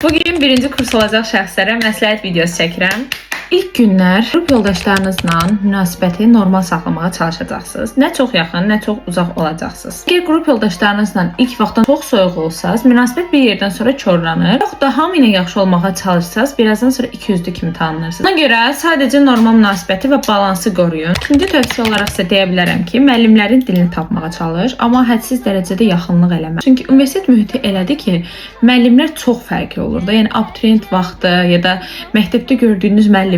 Bugün birinci kurs olacaq şəxslərə məsləhət videosu çəkirəm. İlk günlər qrup yoldaşlarınızla münasibəti normal saxlamağa çalışacaqsınız. Nə çox yaxın, nə çox uzaq olacaqsınız. Əgər qrup yoldaşlarınızla ilk vaxtdan çox soyuq olsanız, münasibət bir yerdən sonra korlanır. Yox da hamı ilə yaxşı olmağa çalışsanız, birazdan sonra ikiyüzlü kimi tanınırsınız. Buna görə sadəcə normal münasibəti və balansı qoruyun. İkinci tövsiyə olaraq sizə deyə bilərəm ki, müəllimlərin dilini tapmağa çalış, amma hədsiz dərəcədə yaxınlıq eləmə. Çünki universitet mühiti elədir ki, müəllimlər çox fərqli olur da. Yəni abituriyent vaxtı ya da məktəbdə gördüyünüz müəllimlər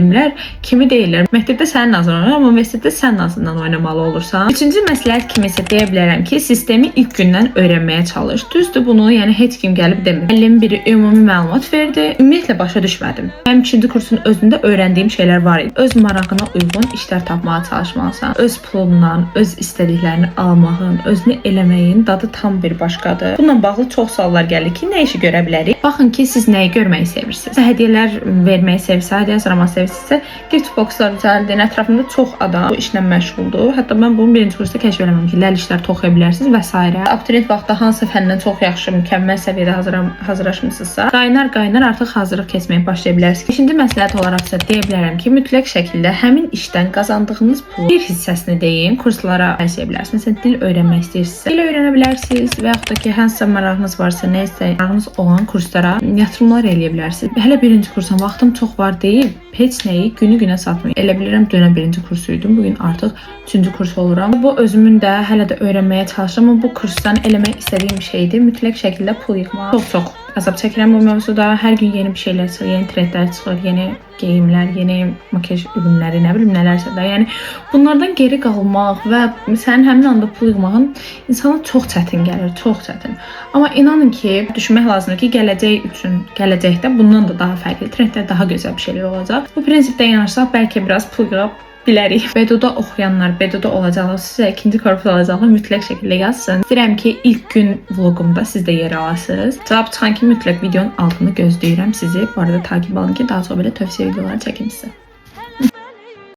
kimi deyirlər. Məktəbdə sənin nazın oynayır, amma universitetdə sən nazından oynamalı olursan. Üçüncü məsləhət kimi isə deyə bilərəm ki, sistemi ilk gündən öyrənməyə çalış. Düzdür, bunu yəni heç kim gəlib demir. Müəllim biri ümumi məlumat verdi, ümumiyyətlə başa düşmədim. Mənim ikinci kursun özündə öyrəndiyim şeylər var idi. Öz marağına uyğun işlər tapmağa çalışmalısan. Öz pulundan, öz istədiklərini almağın, özünü eləməyin dadı tam bir başqadır. Bununla bağlı çox suallar gəlir ki, nə işi görə bilərik? Baxın ki, siz nəyi görməyi sevirsiniz? Hədiyyələr verməyi sevirsiniz, hədiyyə hazırlamaq sevirsizsə, gift boxlar düzəldin. Ətrafında çox adam bu işlə məşğuldur. Hətta mən bunu birinci kursda kəşf eləməm ki, ləl işlər toxuya bilərsiniz və s. Abituriyent vaxtda hansı fəndən çox yaxşı, mükəmməl səviyyədə hazırlaşmısınızsa, qaynar artıq hazırlıq keçməyə başlaya bilərsiniz. İkinci məsləhət olaraq sizə deyə bilərəm ki, mütləq şəkildə həmin işdən qazandığınız pulun bir hissəsini deyin, kurslara xərcləyə bilərsiniz. Məsələn, dil öyrənmək istəyirsinizsə, dil öyrənə bilərsiniz və yaxud da ki, hansısa marağınız varsa, nəsə marağınız olan kurslara yatırımlar eləyə bilərsiniz. Hələ birinci kursan vaxtım çox var deyil, heç nəyi günü-günə satmayın. Elə bilirəm, dönə birinci kursuydum. Bugün artıq üçüncü kurs oluram. Bu özümün də hələ də öyrənməyə çalışıram, amma bu kursdan eləmək istədiyim şeydir. Mütləq şəkildə pul yığmaq. Çox əzab çəkirəm bu mövzuda. Hər gün yeni bir şeylər çıxır, yeni trendlər çıxır, yeni geyimlər, yeni makiyaj ürünləri, nə bilim nələrsə də. Yəni bunlardan geri qalmaq və sənin həmin anda pul yığmağın insana çox çətin gəlir, çox çətin. Amma inanın ki, düşünmək lazımdır ki, gələcək üçün, gələcəkdə bundan da daha fərqli trendlər, daha gözəl bir şeylər olacaq. Bu prinsipdə yanaşsaq bəlkə biraz pul yığıb bilərik. Bedoda oxuyanlar, Bedoda olacaqlar, sizə ikinci korpus alacaqlar, mütləq şəkildə yazsın. İstəyirəm ki, ilk gün vlogumda siz də yer alasınız. Cavab çıxan ki, mütləq videonun altını gözləyirəm sizi. Bu arada takip alın ki, daha çox belə tövsiyə videoları çəkim sizə.